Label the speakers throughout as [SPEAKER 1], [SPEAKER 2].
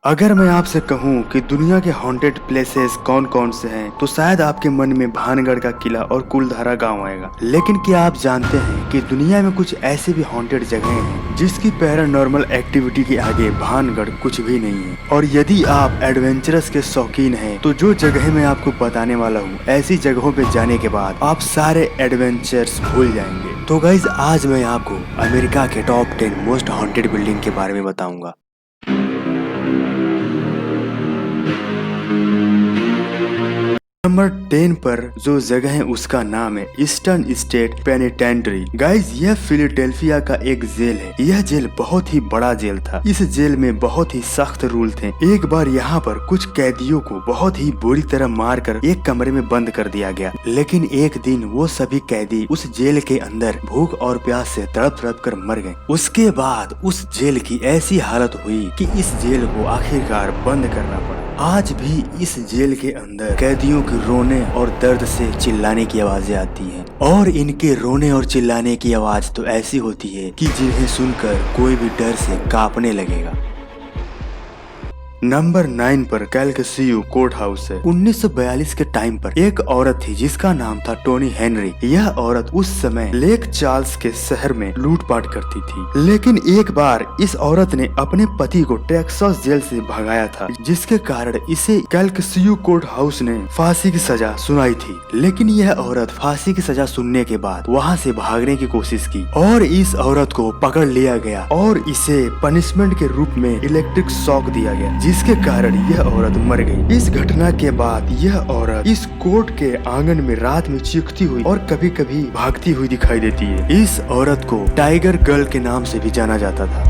[SPEAKER 1] अगर मैं आपसे कहूं कि दुनिया के हॉन्टेड प्लेसेस कौन कौन से हैं, तो शायद आपके मन में भानगढ़ का किला और कुलधारा गांव आएगा। लेकिन क्या आप जानते हैं कि दुनिया में कुछ ऐसे भी हॉन्टेड जगह हैं जिसकी पैरानॉर्मल एक्टिविटी के आगे भानगढ़ कुछ भी नहीं है। और यदि आप एडवेंचरस के शौकीन हैं, तो जो जगह मैं आपको बताने वाला हूँ, ऐसी जगहों पे जाने के बाद आप सारे एडवेंचर्स भूल जाएंगे। तो गाइज, आज मैं आपको अमेरिका के टॉप 10 मोस्ट हॉन्टेड बिल्डिंग के बारे में बताऊंगा। नंबर 10 पर जो जगह है उसका नाम है ईस्टर्न स्टेट पेनिटेंट्री। गाइज, यह फिलाडेल्फिया का एक जेल है। यह जेल बहुत ही बड़ा जेल था। इस जेल में बहुत ही सख्त रूल थे। एक बार यहाँ पर कुछ कैदियों को बहुत ही बुरी तरह मारकर एक कमरे में बंद कर दिया गया। लेकिन एक दिन वो सभी कैदी उस जेल के अंदर भूख और प्यास से तड़प तड़प कर मर गए। उसके बाद उस जेल की ऐसी हालत हुई कि इस जेल को आखिरकार बंद करना पड़ा। आज भी इस जेल के अंदर कैदियों के रोने और दर्द से चिल्लाने की आवाजें आती हैं। और इनके रोने और चिल्लाने की आवाज तो ऐसी होती है कि जिन्हें सुनकर कोई भी डर से कांपने लगेगा। नंबर 9 पर कैलकसियो कोर्ट हाउस है। 1942 के टाइम पर एक औरत थी जिसका नाम था टोनी हेनरी। यह औरत उस समय लेक चार्ल्स के शहर में लूटपाट करती थी। लेकिन एक बार इस औरत ने अपने पति को टेक्सास जेल से भगाया था, जिसके कारण इसे कैलकसियो कोर्ट हाउस ने फांसी की सजा सुनाई थी। लेकिन यह औरत फांसी की सजा सुनने के बाद वहाँ से भागने की कोशिश की और इस औरत को पकड़ लिया गया और इसे पनिशमेंट के रूप में इलेक्ट्रिक शॉक दिया गया, जिसके कारण यह औरत मर गई। इस घटना के बाद यह औरत इस कोर्ट के आंगन में रात में चीखती हुई और कभी कभी भागती हुई दिखाई देती है। इस औरत को टाइगर गर्ल के नाम से भी जाना जाता था।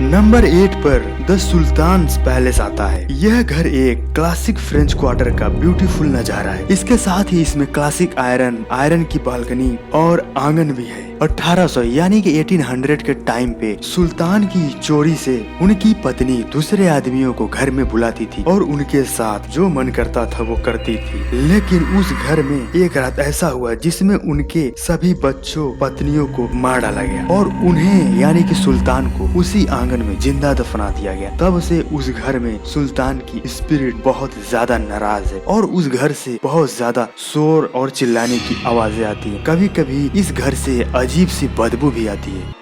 [SPEAKER 1] नंबर 8 पर द सुल्तान्स पैलेस आता है। यह घर एक क्लासिक फ्रेंच क्वार्टर का ब्यूटीफुल नजारा है। इसके साथ ही इसमें क्लासिक आयरन की बालकनी और आंगन भी है। 1800 यानी कि 1800 के टाइम पे सुल्तान की चोरी से उनकी पत्नी दूसरे आदमियों को घर में बुलाती थी और उनके साथ जो मन करता था वो करती थी। लेकिन उस घर में एक रात ऐसा हुआ जिसमें उनके सभी बच्चों पत्नियों को मार डाला गया और उन्हें यानी कि सुल्तान को उसी आंगन में जिंदा दफना दिया गया। तब से उस घर में सुल्तान की स्पिरिट बहुत ज्यादा नाराज है और उस घर से बहुत ज्यादा शोर और चिल्लाने की आवाजें आती है। कभी कभी इस घर से अजीब सी बदबू भी आती है।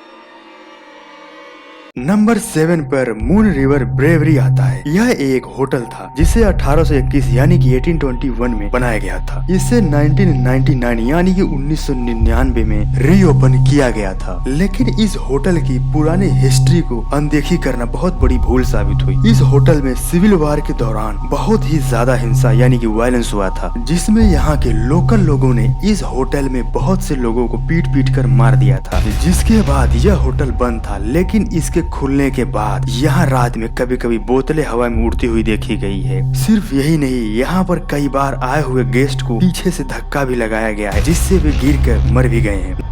[SPEAKER 1] नंबर 7 पर मून रिवर ब्रेवरी आता है। यह एक होटल था जिसे 1821 यानी कि 1821 में बनाया गया था। इसे 1999 यानी कि 1999 में रीओपन किया गया था। लेकिन इस होटल की पुरानी हिस्ट्री को अनदेखी करना बहुत बड़ी भूल साबित हुई। इस होटल में सिविल वार के दौरान बहुत ही ज्यादा हिंसा यानी कि वायलेंस हुआ था, जिसमें यहाँ के लोकल लोगों ने इस होटल में बहुत से लोगों को पीट पीट कर मार दिया था। जिसके बाद यह होटल बंद था। लेकिन इसके खुलने के बाद यहाँ रात में कभी कभी बोतलें हवा में उड़ती हुई देखी गई है। सिर्फ यही नहीं, यहाँ पर कई बार आए हुए गेस्ट को पीछे से धक्का भी लगाया गया है, जिससे वे गिरकर मर भी गए हैं।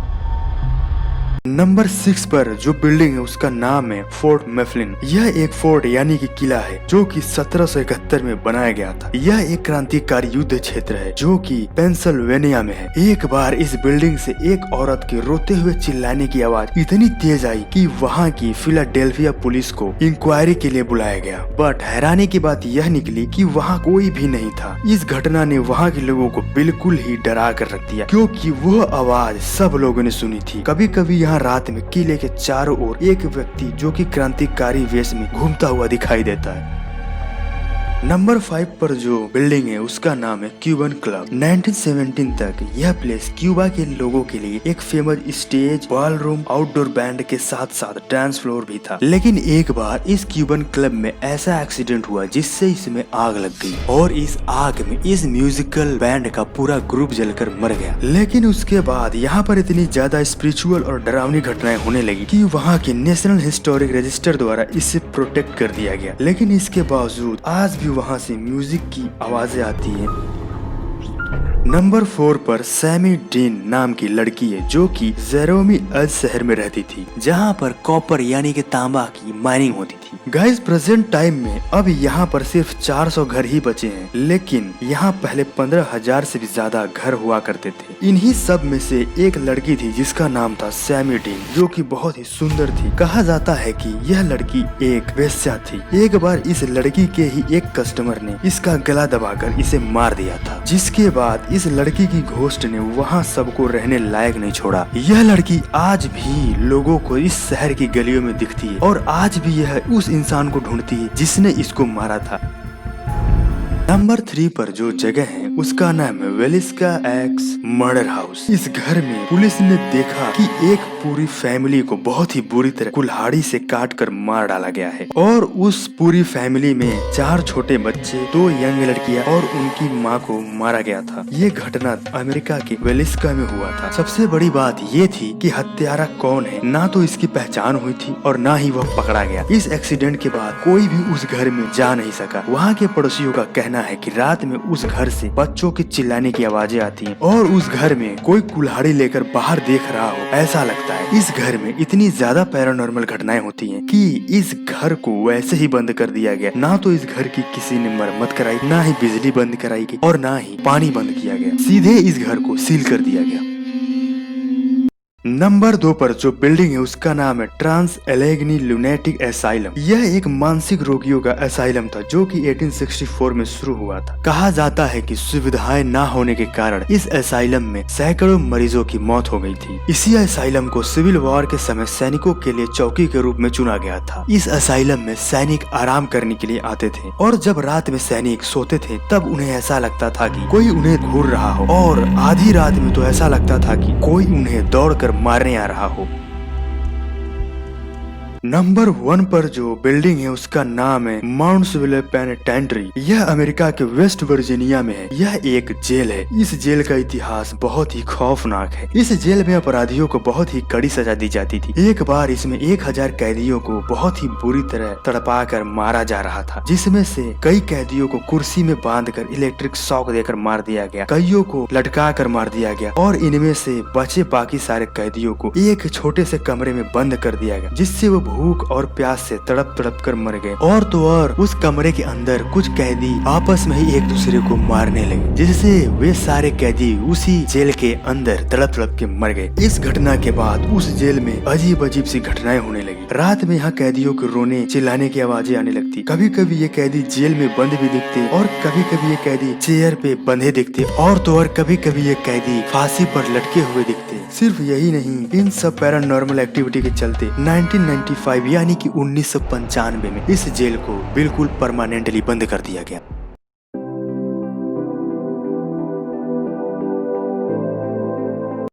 [SPEAKER 1] नंबर 6 पर जो बिल्डिंग है उसका नाम है फोर्ट मेफलिन। यह एक फोर्ट यानी कि किला है जो कि 1771 में बनाया गया था। यह एक क्रांतिकारी युद्ध क्षेत्र है जो कि पेंसिल्वेनिया में है। एक बार इस बिल्डिंग से एक औरत के रोते हुए चिल्लाने की आवाज इतनी तेज आई कि वहाँ की फिलाडेल्फिया पुलिस को इंक्वायरी के लिए बुलाया गया। बट हैरानी की बात यह निकली कि वहाँ कोई भी नहीं था। इस घटना ने वहाँ के लोगों को बिल्कुल ही डरा कर रख दिया, क्योंकि वह आवाज सब लोगों ने सुनी थी। कभी कभी यहाँ रात में किले के चारों ओर एक व्यक्ति जो कि क्रांतिकारी वेश में घूमता हुआ दिखाई देता है। नंबर 5 पर जो बिल्डिंग है उसका नाम है क्यूबन क्लब। 1917 तक यह प्लेस क्यूबा के लोगों के लिए एक famous stage, ball room, outdoor band के साथ साथ डांस फ्लोर भी था। लेकिन एक बार इस क्यूबन क्लब में ऐसा एक्सीडेंट हुआ जिससे इसमें आग लग गई और इस आग में इस म्यूजिकल बैंड का पूरा ग्रुप जलकर मर गया। लेकिन उसके बाद यहाँ पर इतनी ज्यादा स्पिरिचुअल और डरावनी घटनाएं होने लगी कि वहाँ के नेशनल हिस्टोरिक रजिस्टर द्वारा इसे प्रोटेक्ट कर दिया गया। लेकिन इसके बावजूद आज भी वहाँ से म्यूजिक की आवाजें आती हैं। नंबर 4 पर सैमी डीन नाम की लड़की है जो कि जेरोमी अज शहर में रहती थी, जहां पर कॉपर यानी कि तांबा की माइनिंग होती थी। गाइस प्रेजेंट टाइम में अब यहाँ पर सिर्फ 400 घर ही बचे हैं, लेकिन यहाँ पहले 15,000 से भी ज्यादा घर हुआ करते थे। इन्हीं सब में से एक लड़की थी जिसका नाम था सैमी डीन, जो कि बहुत ही सुंदर थी। कहा जाता है कि यह लड़की एक वेश्या थी। एक बार इस लड़की के ही एक कस्टमर ने इसका गला दबाकर इसे मार दिया था, जिसके बाद इस लड़की की घोस्ट ने वहाँ सबको रहने लायक नहीं छोड़ा। यह लड़की आज भी लोगों को इस शहर की गलियों में दिखती है और आज भी यह उस इंसान को ढूंढती है जिसने इसको मारा था। नंबर 3 पर जो जगह है उसका नाम है वेलिस्का एक्स मर्डर हाउस। इस घर में पुलिस ने देखा कि एक पूरी फैमिली को बहुत ही बुरी तरह कुल्हाड़ी से काट कर मार डाला गया है और उस पूरी फैमिली में 4 छोटे बच्चे, 2 यंग लड़कियां और उनकी मां को मारा गया था। ये घटना अमेरिका के वेलिस्का में हुआ था। सबसे बड़ी बात ये थी कि हत्यारा कौन है ना तो इसकी पहचान हुई थी और ना ही वह पकड़ा गया। इस एक्सीडेंट के बाद कोई भी उस घर में जा नहीं सका। वहाँ के पड़ोसियों का कहना है कि रात में उस घर से बच्चों के चिल्लाने की आवाजें आती हैं और उस घर में कोई कुल्हाड़ी लेकर बाहर देख रहा हो ऐसा लगता है। इस घर में इतनी ज्यादा पैरानॉर्मल घटनाएं होती हैं कि इस घर को वैसे ही बंद कर दिया गया। ना तो इस घर की किसी ने मरम्मत कराई, ना ही बिजली बंद कराई गई और ना ही पानी बंद किया गया। सीधे इस घर को सील कर दिया गया। नंबर 2 पर जो बिल्डिंग है उसका नाम है ट्रांस एलेग्नी लुनेटिक एसाइलम। यह एक मानसिक रोगियों का एसाइलम था जो कि 1864 में शुरू हुआ था। कहा जाता है कि सुविधाएं ना होने के कारण इस एसाइलम में सैकड़ों मरीजों की मौत हो गई थी। इसी एसाइलम को सिविल वॉर के समय सैनिकों के लिए चौकी के रूप में चुना गया था। इस एसाइलम में सैनिक आराम करने के लिए आते थे और जब रात में सैनिक सोते थे तब उन्हें ऐसा लगता था कि कोई उन्हें घूर रहा हो और आधी रात में तो ऐसा लगता था कि कोई उन्हें दौड़कर मारने आ रहा हो। नंबर 1 पर जो बिल्डिंग है उसका नाम है माउंट्सविले पेनिटेंट्री। यह अमेरिका के वेस्ट वर्जीनिया में है। यह एक जेल है। इस जेल का इतिहास बहुत ही खौफनाक है। इस जेल में अपराधियों को बहुत ही कड़ी सजा दी जाती थी। एक बार इसमें 1000 कैदियों को बहुत ही बुरी तरह तड़पा कर मारा जा रहा था, जिसमें से कई कैदियों को कुर्सी में बांधकर इलेक्ट्रिक शॉक देकर मार दिया गया, कईयों को लटका कर मार दिया गया और इनमें से बचे बाकी सारे कैदियों को एक छोटे से कमरे में बंद कर दिया गया, जिससे वो भूख और प्यास से तड़प तड़प कर मर गए। और तो और उस कमरे के अंदर कुछ कैदी आपस में ही एक दूसरे को मारने लगे, जिससे वे सारे कैदी उसी जेल के अंदर तड़प तड़प के मर गए। इस घटना के बाद उस जेल में अजीब अजीब सी घटनाएं होने लगी। रात में यहाँ कैदियों के रोने चिल्लाने की आवाजें आने लगती। कभी कभी ये कैदी जेल में बंद भी दिखते और कभी कभी ये कैदी चेयर पे बंधे दिखते और तो और कभी कभी ये कैदी फांसी पर लटके हुए दिखते। सिर्फ यही नहीं, इन सब पैरानॉर्मल एक्टिविटी के चलते 1995 यानी कि 1995 में इस जेल को बिल्कुल परमानेंटली बंद कर दिया गया।